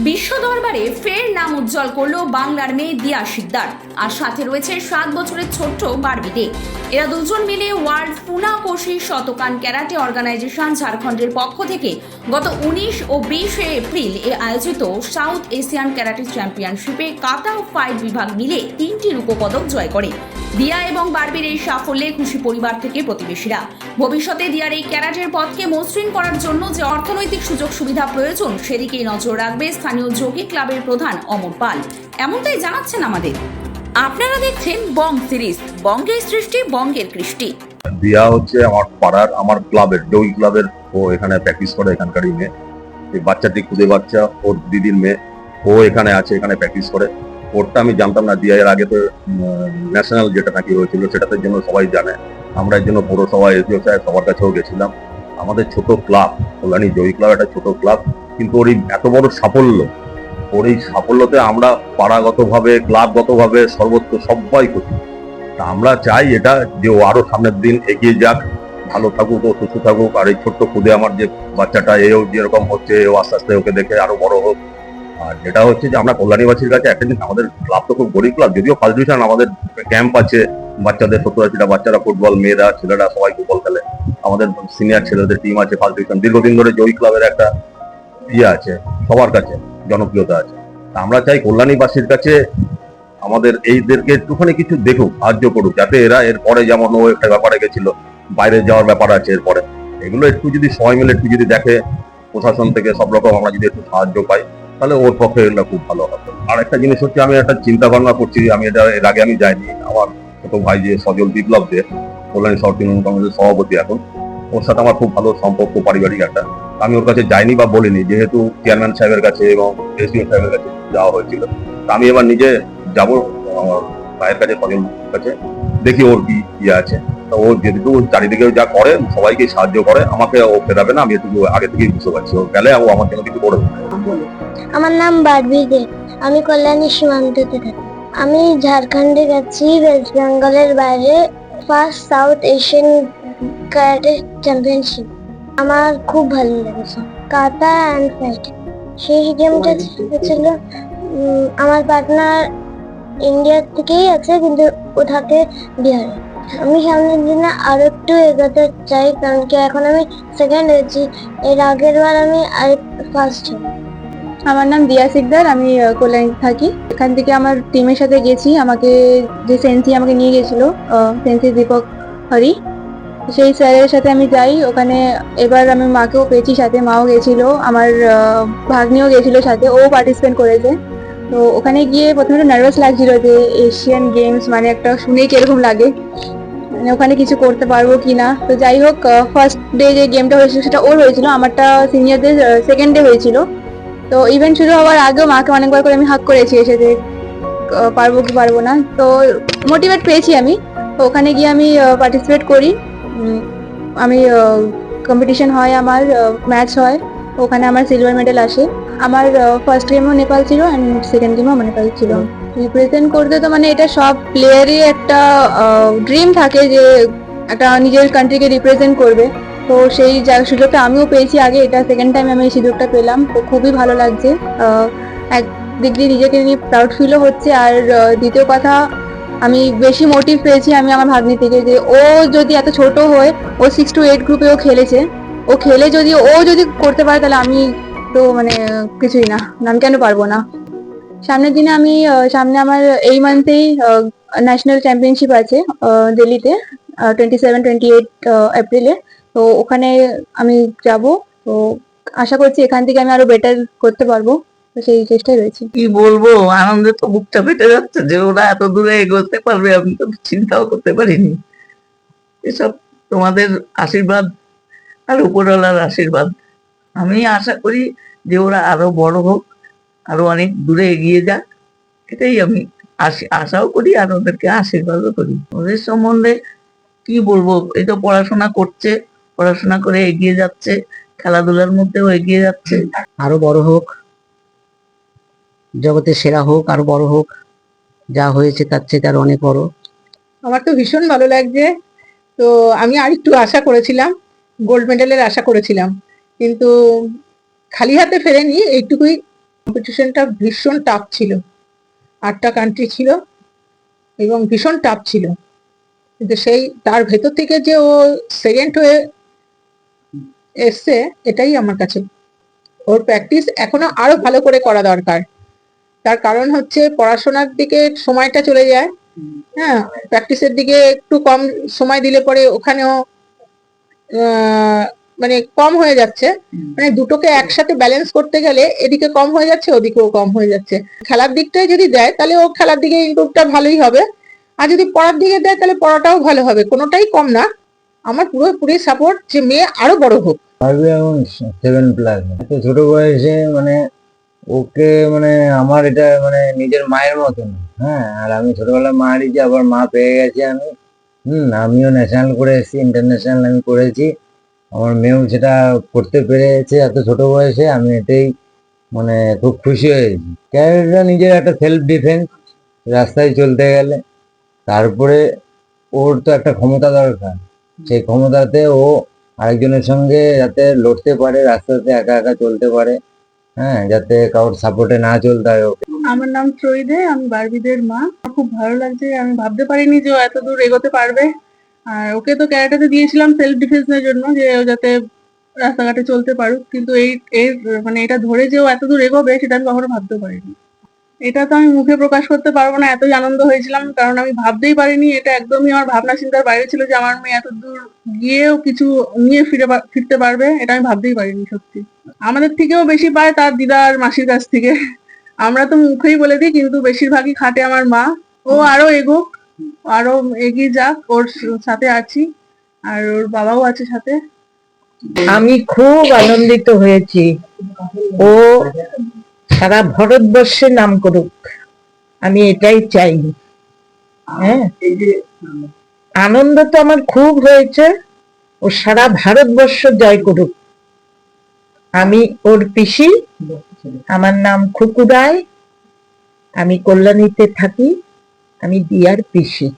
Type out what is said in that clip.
বিশ্ব দরবারে ফের নাম উজ্জ্বল করলো বাংলার মেয়ে দিয়া শিকদার, আর সাথে রয়েছে 7 বছরের ছোট্ট বারবি দে। এরা দুজন মিলে ওয়ার্ল্ড ফুনাকোশি শতকান ক্যারাটে অর্গানাইজেশন ঝাড়খণ্ডের পক্ষ থেকে গত 19 ও 20 এপ্রিল আয়োজিত সাউথ এশিয়ান ক্যারাটে চ্যাম্পিয়নশিপে কাতা ও ফাইট বিভাগ মিলে 3টি রূপপদক জয় করে। দিয়া এবং বারবির এই সাফল্যে খুশি পরিবার থেকে প্রতিবেশীরা। ভবিষ্যতে দিয়ার এই ক্যারাটের পথকে মসৃণ করার জন্য যে অর্থনৈতিক সুযোগ সুবিধা প্রয়োজন সেদিকেই নজর রাখবে স্থানীয় যোগী ক্লাবের প্রধান অমর পাল, এমনটাই জানাচ্ছেন আমাদের। আপনারা দেখছেন বং সিরিজ, বঙ্গের সৃষ্টি বঙ্গের কৃষ্টি। দিয়া হচ্ছে আমার পাড়ার, আমার ক্লাবের, যোগী ক্লাবের। ও এখানে প্র্যাকটিস করে, এখানকারই মেয়ে। এই বাচ্চাটি খুদে বাচ্চা, ওর দিদির মেয়ে। ও এখানে আছে, এখানে প্র্যাকটিস করে। ওরটা আমি জানতাম না। দিয়া এর আগে তো ন্যাশনাল যেটা নাকি হয়েছিল সেটাতে জন্য সবাই জানে। আমরা এর জন্য পৌরসভা, এসডিও সাহেব সবার কাছেও গেছিলাম। আমাদের ছোট ক্লাব, কল্যাণী যোগী ক্লাব একটা ছোট ক্লাব, কিন্তু ওর এই এত বড় সাফল্য, ওর এই সাফল্যতে আমরা পাড়াগতভাবে, ক্লাবগতভাবে সর্বত্র সবাই খুশি। তা আমরা চাই এটা যে ও আরো সামনের দিন এগিয়ে যাক, ভালো থাকুক, ও সুস্থ থাকুক। আর এই ছোট্ট খুদে আমার যে বাচ্চাটা, এও যেরকম হচ্ছে, ও আস্তে আস্তে ওকে দেখে আরো বড় হোক। আর যেটা হচ্ছে যে আমরা কল্যাণীবাসীর কাছে একটা জিনিস, আমাদের ক্লাব তো খুব গরিব ক্লাব, যদিও ফার্স্ট ডিভিশন। আমাদের ক্যাম্প আছে বাচ্চাদের, 70-80টা বাচ্চারা, ফুটবল, মেয়েরা, ছেলেরা সবাই ফুটবল খেলে। আমাদের সিনিয়র ছেলেদের টিম আছে ফার্স্ট ডিভিশন। দীর্ঘদিন ধরে যোগী ক্লাবের একটা ইয়ে আছে, সবার কাছে জনপ্রিয়তা আছে। তা আমরা চাই কল্যাণীবাসীর কাছে আমাদের এইদেরকে একটুখানি কিছু দেখুক, সাহায্য করুক, যাতে এরা এরপরে, যেমন ও একটা ব্যাপারে গেছিল, বাইরে যাওয়ার ব্যাপার আছে এরপরে, এগুলো একটু যদি সবাই মিলে একটু যদি দেখে, প্রশাসন থেকে সব রকম আমরা যদি একটু সাহায্য পাই, তাহলে ওর পক্ষে এটা খুব ভালো হবে। আর একটা জিনিস হচ্ছে, আমি একটা চিন্তা ভাবনা করছি, আমি এটা এর আগে আমি যাইনি। আমার ছোট ভাই যে সজল বিপ্লব দে, কল্যাণী শহর তৃণমূল কংগ্রেসের সভাপতি এখন, ওর সাথে আমার খুব ভালো সম্পর্ক, পারিবারিক একটা। আমি ওর কাছে যাইনি বা বলিনি, যেহেতু চেয়ারম্যান সাহেবের কাছে এবং এসডিও সাহেবের কাছে যাওয়া হয়েছিল। আমি এবার নিজে যাবো আমার ভাইয়ের কাছে, সজল কাছে, দেখি ওর কি ইয়ে আছে। তো ও যেটুকু চারিদিকে যা করে, সবাইকে সাহায্য করে, আমাকে ও ফেরাবে না, আমি একটু আগে থেকেই বুঝতে পারছি। ও গেলে ও আমার জন্য কিছু করবে। আমার নাম বারবি দে, আমি কল্যাণী সীমান্ততে থাকি। আমি ঝাড়খণ্ডে গেছি, ওয়েস্ট বেঙ্গলের বাইরে, first south Asian karate championship. আমার খুব ভালো লেগেছে, কাতা অ্যান্ড ফাইট। সেই গেমটা ছিল, আমার পার্টনার ইন্ডিয়া থেকেই আছে, কিন্তু ও থাকে বিহারে। আমি সামনের দিনে আরো একটু এগোতে চাই, কারণ কি এখন আমি সেকেন্ড হয়েছি, এর আগের বার আমি ফার্স্ট হই। আমার নাম দিয়া শিকদার, আমি কল্যাণী থাকি। এখান থেকে আমার টিমের সাথে গেছি, আমাকে যে সেন্সি আমাকে নিয়ে গেছিল, সেন্সি দীপক হরি, সেই স্যারের সাথে আমি যাই ওখানে। এবার আমি মাকেও পেয়েছি সাথে, মাও গেছিল, আমার ভাগ্নিও গেছিল সাথে, ও পার্টিসিপেট করেছে। তো ওখানে গিয়ে প্রথমে একটু নার্ভাস লাগছিল যে এশিয়ান গেমস মানে একটা শুনেই কিরকম লাগে, মানে ওখানে কিছু করতে পারবো কিনা। তো যাই হোক, ফার্স্ট ডে যে গেমটা হয়েছিল সেটা ওর হয়েছিল, আমারটা সিনিয়রদের সেকেন্ড ডে হয়েছিল। তো ইভেন্ট শুরু হওয়ার আগেও মাকে অনেকবার করে আমি হাক করেছি এসে যে পারবো কি পারবো না। তো মোটিভেট পেয়েছি আমি। তো ওখানে গিয়ে আমি পার্টিসিপেট করি। আমি কম্পিটিশন হয়, আমার ম্যাচ হয়, ওখানে আমার সিলভার মেডেল আসে। আমার ফার্স্ট গেমও নেপাল ছিল অ্যান্ড সেকেন্ড গেমও আমার নেপাল ছিল। রিপ্রেজেন্ট করতে তো মানে এটা সব প্লেয়ারই একটা ড্রিম থাকে যে একটা নিজের কান্ট্রিকে রিপ্রেজেন্ট করবে। তো সেই সুযোগটা আমিও পেয়েছি আগে, এটা সেকেন্ড টাইম আমি এই সুযোগটা পেলাম। তো খুবই ভালো লাগছে, এক দিক দিয়ে নিজেকে নিয়ে প্রাউড ফিলও হচ্ছে। আর দ্বিতীয় কথা, আমি বেশি মোটিভ পেয়েছি আমি আমার ভাগ্নি থেকে, যে ও যদি এত ছোট হয়ে, ও 6 to 8 গ্রুপেও খেলেছে, ও খেলে যদি ও যদি করতে পারে, তাহলে আমি তো মানে কিছুই না, আমি কেন পারবো না। সামনের দিনে আমি সামনে আমার এই মান্থেই ন্যাশনাল চ্যাম্পিয়নশিপ আছে দিল্লিতে, 27-28 এপ্রিলে। তো ওখানে আমি যাব। তো আশা করছি এখান থেকে আমি আরো বেটার করতে পারবো, তো সেই চেষ্টায় রয়েছি। কি বলবো, আনন্দে তো বুকটা ফেটে যাচ্ছে যে ওরা এত দূরে এগোতে পারবে, আমি তো চিন্তাও করতে পারিনি। এসব তোমাদের আশীর্বাদ আর উপরওয়ালার আশীর্বাদ। আমি আশা করি যে ওরা আরো বড় হোক, আরো অনেক দূরে এগিয়ে যাক, এটাই আমি আশাও করি আর ওদেরকে আশীর্বাদও করি। ওদের সম্বন্ধে কি বলবো, এই তো পড়াশোনা করছে, পড়াশোনা করে এগিয়ে যাচ্ছে, খেলাধুলার মধ্যেও এগিয়ে যাচ্ছে। আরো বড় হোক, জগতের সেরা হোক, আরো বড় হোক, যা হয়েছে তার চেয়ে তার অনেক বড়। আমার তো ভীষণ ভালো লাগছে। তো আমি আর একটু আশা করেছিলাম, গোল্ড মেডেলের আশা করেছিলাম, কিন্তু খালি হাতে ফেরেনি, এইটুকুই কম্পিটিশনটা ভীষণ টাফ ছিল, 8টা কান্ট্রি ছিল এবং ভীষণ টাফ ছিল, কিন্তু সেই তার ভেতর থেকে যে ও সেকেন্ড হয়ে এসছে, এটাই আমার কাছে ওর প্র্যাকটিস এখনো আরো ভালো করে করা দরকার। তার কারণ হচ্ছে পড়াশোনার দিকে সময়টা চলে যায়, হ্যাঁ, প্র্যাকটিসের দিকে একটু কম সময় দিলে পরে ওখানেও মানে কম হয়ে যাচ্ছে, মানে দুটোকে একসাথে ব্যালেন্স করতে গেলে এদিকে কম হয়ে যাচ্ছে, ওদিকেও কম হয়ে যাচ্ছে। খেলার দিকটাই যদি দেয় তাহলে ও খেলার দিকে ইমপ্রুভটা ভালোই হবে, আর যদি পড়ার দিকে দেয় তাহলে পড়াটাও ভালো হবে, কোনোটাই কম না। আমার পুরোপুরি সাপোর্ট যে মেয়ে আরো বড় হোক। পারবে এবং 7+ এত ছোট বয়সে মানে ওকে মানে আমার এটা মানে নিজের মায়ের মতন। হ্যাঁ, আর আমি ছোটবেলায় মা হারিয়েছি, আবার মা পেয়ে গেছি আমি। আমিও ন্যাশনাল করে এসেছি, ইন্টারন্যাশনাল আমি করেছি। আমার মেয়েও সেটা করতে পেরেছে এত ছোট বয়সে, আমি এটাই মানে খুব খুশি হয়েছি। ক্যারেক্টারটা নিজের একটা সেলফ ডিফেন্স, রাস্তায় চলতে গেলে। তারপরে ওর তো একটা ক্ষমতা দরকার, সেই ক্ষমতাতে ও আরেকজনের সঙ্গে যাতে লড়তে পারে, রাস্তাতে একা একা চলতে পারে, হ্যাঁ, যাতে কারোর সাপোর্টে না চলতে হয় ওকে। আমার নাম ত্রয়ীদে, আমি বারবিদের মা। আমার খুব ভালো লাগছে, আমি ভাবতে পারিনি যে ও এত দূর এগোতে পারবে। আর ওকে তো ক্যারাটেতে দিয়েছিলাম সেলফ ডিফেন্সের জন্য, যে ও যাতে রাস্তাঘাটে চলতে পারুক, কিন্তু এর মানে এটা ধরে যে ও এত দূর এগোবে সেটা আমি কখনো ভাবতে পারিনি। এটা তো আমি মুখে প্রকাশ করতে পারবো না, এতই আনন্দ হয়েছিলাম, কারণ আমি ভাবতেই পারিনি, এটা একদমই আমার ভাবনা চিন্তার বাইরে ছিল যে আমার মেয়ে এত দূর গিয়েও কিছু নিয়ে ফিরতে পারবে, এটা আমি ভাবতেই পারিনি সত্যি। আমাদের থেকেও বেশি পায় তার দিদা আর মাসির কাছ থেকে। আমরা তো মুখেই বলে দিই, কিন্তু বেশিরভাগই খাটে আমার মা। ও আরো এগোক, আরো এগিয়ে যাক, ওর সাথে আছি, আর ওর বাবাও আছে সাথে। আমি খুব আনন্দিত হয়েছি, ও সারা ভারতবর্ষে নাম করুক, আমি এটাই চাই। হ্যাঁ, আনন্দ তো আমার খুব হয়েছে, ও সারা ভারতবর্ষ জয় করুক। আমি ওর পিসি, আমার নাম খুকু রায়, আমি কল্যাণীতে থাকি, আমি দিয়ার পিসি।